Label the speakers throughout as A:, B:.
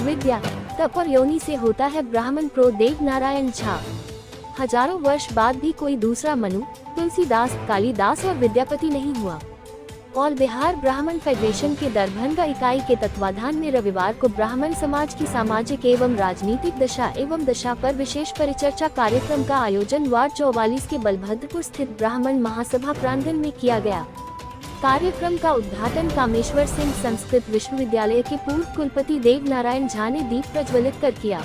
A: विद्या, तप और योनि से होता है ब्राह्मण। प्रो देव नारायण झा। हजारों वर्ष बाद भी कोई दूसरा मनु, तुलसीदास, कालिदास और विद्यापति नहीं हुआ। ऑल बिहार ब्राह्मण फेडरेशन के दरभंगा इकाई के तत्वाधान में रविवार को ब्राह्मण समाज की सामाजिक एवं राजनीतिक दशा पर विशेष परिचर्चा कार्यक्रम का आयोजन वार्ड 44 के बलभद्रपुर स्थित ब्राह्मण महासभा प्रांगण में किया गया। कार्यक्रम का उद्घाटन कामेश्वर सिंह संस्कृत विश्वविद्यालय के पूर्व कुलपति देव नारायण झा ने दीप प्रज्वलित कर किया।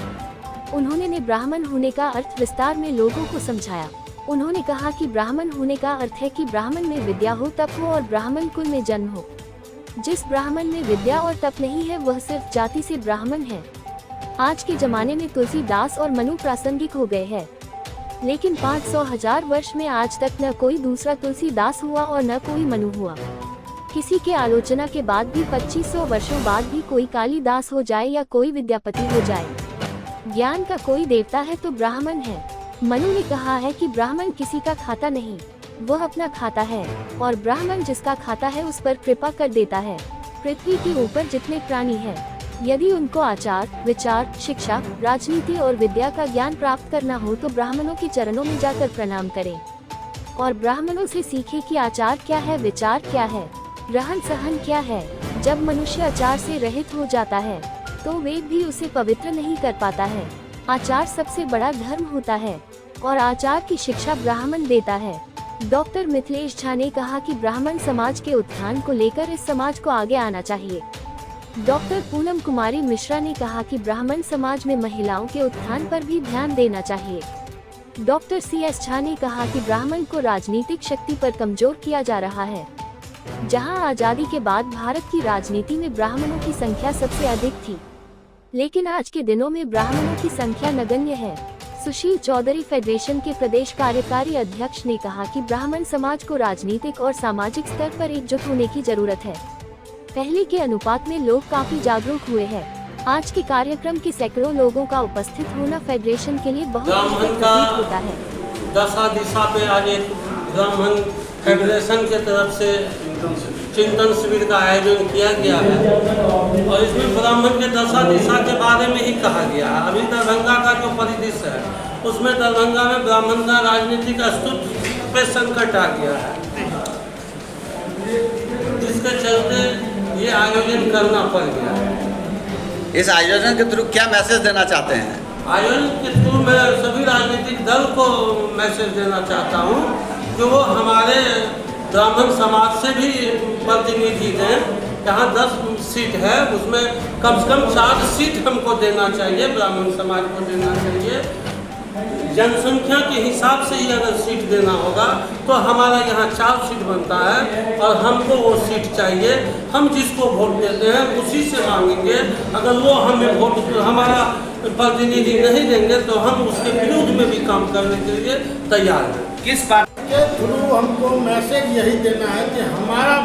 A: उन्होंने ब्राह्मण होने का अर्थ विस्तार में लोगों को समझाया। उन्होंने कहा कि ब्राह्मण होने का अर्थ है कि ब्राह्मण में विद्या हो, तप हो और ब्राह्मण कुल में जन्म हो। जिस ब्राह्मण में विद्या और तप नहीं है वह सिर्फ जाति से ब्राह्मण है। आज के जमाने में तुलसीदास और मनु प्रासंगिक हो गए हैं, लेकिन 500,000 वर्ष में आज तक न कोई दूसरा तुलसीदास हुआ और न कोई मनु हुआ। किसी के आलोचना के बाद भी 2500 वर्षों बाद भी कोई कालिदास हो जाए या कोई विद्यापति हो जाए, ज्ञान का कोई देवता है तो ब्राह्मण है। मनु ने कहा है कि ब्राह्मण किसी का खाता नहीं, वह अपना खाता है, और ब्राह्मण जिसका खाता है उस पर कृपा कर देता है। पृथ्वी के ऊपर जितने प्राणी हैं, यदि उनको आचार, विचार, शिक्षा, राजनीति और विद्या का ज्ञान प्राप्त करना हो तो ब्राह्मणों के चरणों में जाकर प्रणाम करें और ब्राह्मणों से सीखे कि आचार क्या है, विचार क्या है, रहन सहन क्या है। जब मनुष्य आचार से रहित हो जाता है तो वेद भी उसे पवित्र नहीं कर पाता है। आचार सबसे बड़ा धर्म होता है और आचार की शिक्षा ब्राह्मण देता है। डॉक्टर मिथिलेश झा ने कहा कि ब्राह्मण समाज के उत्थान को लेकर इस समाज को आगे आना चाहिए। डॉक्टर पूनम कुमारी मिश्रा ने कहा कि ब्राह्मण समाज में महिलाओं के उत्थान पर भी ध्यान देना चाहिए। डॉक्टर CS झा ने कहा कि ब्राह्मण को राजनीतिक शक्ति पर कमजोर किया जा रहा है। जहां आजादी के बाद भारत की राजनीति में ब्राह्मणों की संख्या सबसे अधिक थी, लेकिन आज के दिनों में ब्राह्मणों की संख्या नगण्य है। सुशील चौधरी फेडरेशन के प्रदेश कार्यकारी अध्यक्ष ने कहा कि ब्राह्मण समाज को राजनीतिक और सामाजिक स्तर पर एकजुट होने की जरूरत है। पहले के अनुपात में लोग काफी जागरूक हुए हैं। आज के कार्यक्रम के सैकड़ों लोगों का उपस्थित होना फेडरेशन के लिए बहुत प्रतीक होता है।
B: दशा दिशा पे आज एक ब्राह्मण फेडरेशन के तरफ से चिंतन शिविर का आयोजन किया गया है और इसमें ब्राह्मण के दशा दिशा के बारे में ही कहा गया है। अभी दरभंगा का जो परिदृश्य है उसमें दरभंगा में ब्राह्मण का राजनीतिक अस्तित्व पे संकट आ गया है, जिसके चलते ये आयोजन करना पड़ गया है।
C: इस आयोजन के थ्रू क्या मैसेज देना चाहते हैं?
B: आयोजन के थ्रू मैं सभी राजनीतिक दल को मैसेज देना चाहता हूँ कि वो हमारे ब्राह्मण समाज से भी प्रतिनिधि दें। जहाँ 10 सीट है उसमें कम से कम 4 सीट हमको देना चाहिए, ब्राह्मण समाज को देना चाहिए। जनसंख्या के हिसाब से ही अगर सीट देना होगा तो हमारा यहाँ 4 सीट बनता है और हमको वो सीट चाहिए। हम जिसको वोट देते हैं उसी से मांगेंगे। अगर वो हमें वोट हमारा प्रतिनिधि नहीं देंगे तो हम उसके विरोध में भी काम करने के लिए तैयार हैं।
D: किस बात के थ्रू हमको मैसेज यही देना है कि हमारा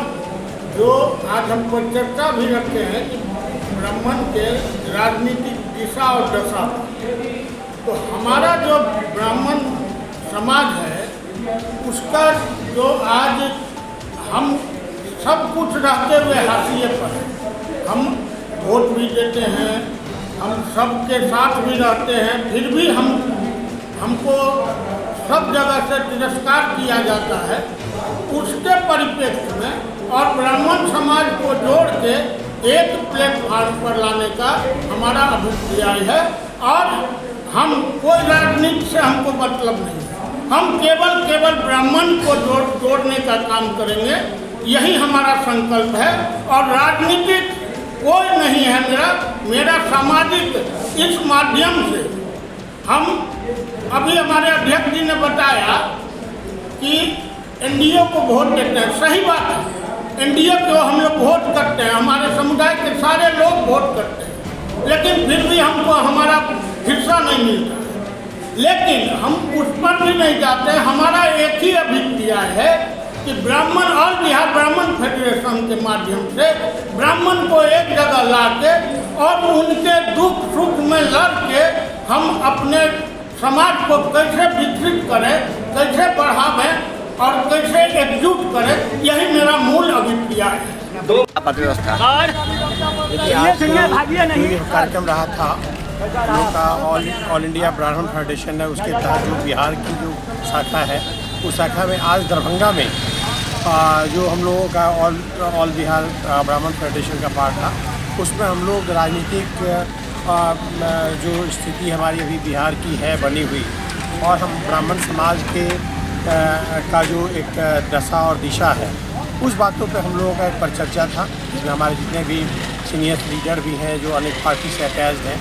D: जो आज हम पर चर्चा भी रखते हैं कि ब्राह्मण के राजनीतिक दिशा और दशा, तो हमारा जो ब्राह्मण समाज है उसका जो आज हम सब कुछ रहते हुए हाशिए पर है। हम वोट भी देते हैं, हम सबके साथ भी रहते हैं, फिर भी हमको सब जगह से तिरस्कार किया जाता है। उसके परिप्रेक्ष्य में और ब्राह्मण समाज को जोड़ के एक प्लेटफार्म पर लाने का हमारा अभिप्राय है और हम कोई राजनीति से हमको मतलब नहीं है। हम केवल ब्राह्मण को जोड़ने का काम करेंगे, यही हमारा संकल्प है। और राजनीतिक कोई नहीं है मेरा सामाजिक इस माध्यम से हम अभी हमारे अध्यक्ष जी ने बताया कि एनडीए को वोट देते हैं। सही बात है, एनडीए को हम लोग वोट करते हैं, हमारे समुदाय के सारे लोग वोट करते हैं, लेकिन फिर भी हमको हमारा हिस्सा नहीं मिलता है। लेकिन हम उस पर भी नहीं जाते। हमारा एक ही अभिप्राय है कि ब्राह्मण ऑल बिहार ब्राह्मण फेडरेशन के माध्यम से ब्राह्मण को एक जगह ला के और उनके दुख सुख में लड़ के हम अपने समाज को कैसे विकसित करें, कैसे बढ़ावें और कैसे एकजुट करें, यही मेरा मूल अभिप्राय है।
C: व्यवस्था
E: और देखिए आज जो ये कार्यक्रम रहा था हम लोग का ऑल इंडिया ब्राह्मण फेडरेशन है, उसके तहत जो बिहार की जो शाखा है उस शाखा में आज दरभंगा में जो हम लोगों का ऑल बिहार ब्राह्मण फेडरेशन का पार्ट था, उसमें हम लोग राजनीतिक जो स्थिति हमारी अभी बिहार की है बनी हुई और हम ब्राह्मण समाज के का जो एक दशा और दिशा है उस बातों पे हम लोगों का एक परिचर्चा था, जिसमें हमारे जितने भी सीनियर लीडर भी हैं जो अनेक पार्टी से अटैच्ड हैं,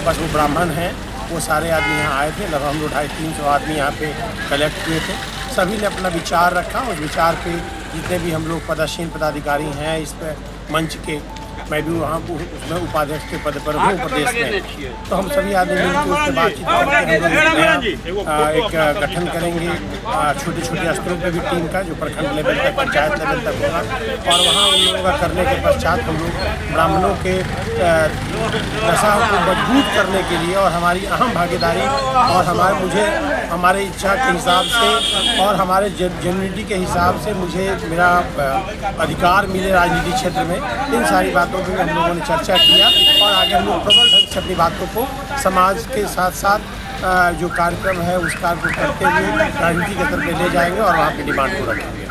E: बस वो ब्राह्मण हैं, वो सारे आदमी यहाँ आए थे। लगभग हम लोग 250-300 आदमी यहाँ पे कलेक्ट हुए थे। सभी ने अपना विचार रखा। उस विचार पे जितने भी हम लोग पदासीन पदाधिकारी हैं इस पे मंच के, मैं भी वहाँ उसमें उपाध्यक्ष के पद पर हूँ प्रदेश में, तो हम सभी आदमी मिलकर उससे बातचीत करके हम लोग एक गठन करेंगे छोटे छोटे स्तरों पे भी टीम का, जो प्रखंड लेवल तक पंचायत लेवल तक होगा, और वहाँ उन लोगों का करने के पश्चात हम लोग ब्राह्मणों के दशा को मजबूत करने के लिए और हमारी अहम भागीदारी और हमारे इच्छा के हिसाब से और हमारे जेन्युइनिटी के हिसाब से मुझे मेरा अधिकार मिले राजनीतिक क्षेत्र में, इन सारी बातों पर हम लोगों ने चर्चा किया और आगे हम लोग प्रबल ढंग से अपनी बातों को समाज के साथ साथ जो कार्यक्रम है उस कार्य को करते हुए राजनीति के स्तर पर ले जाएंगे और वहाँ की डिमांड को रखेंगे।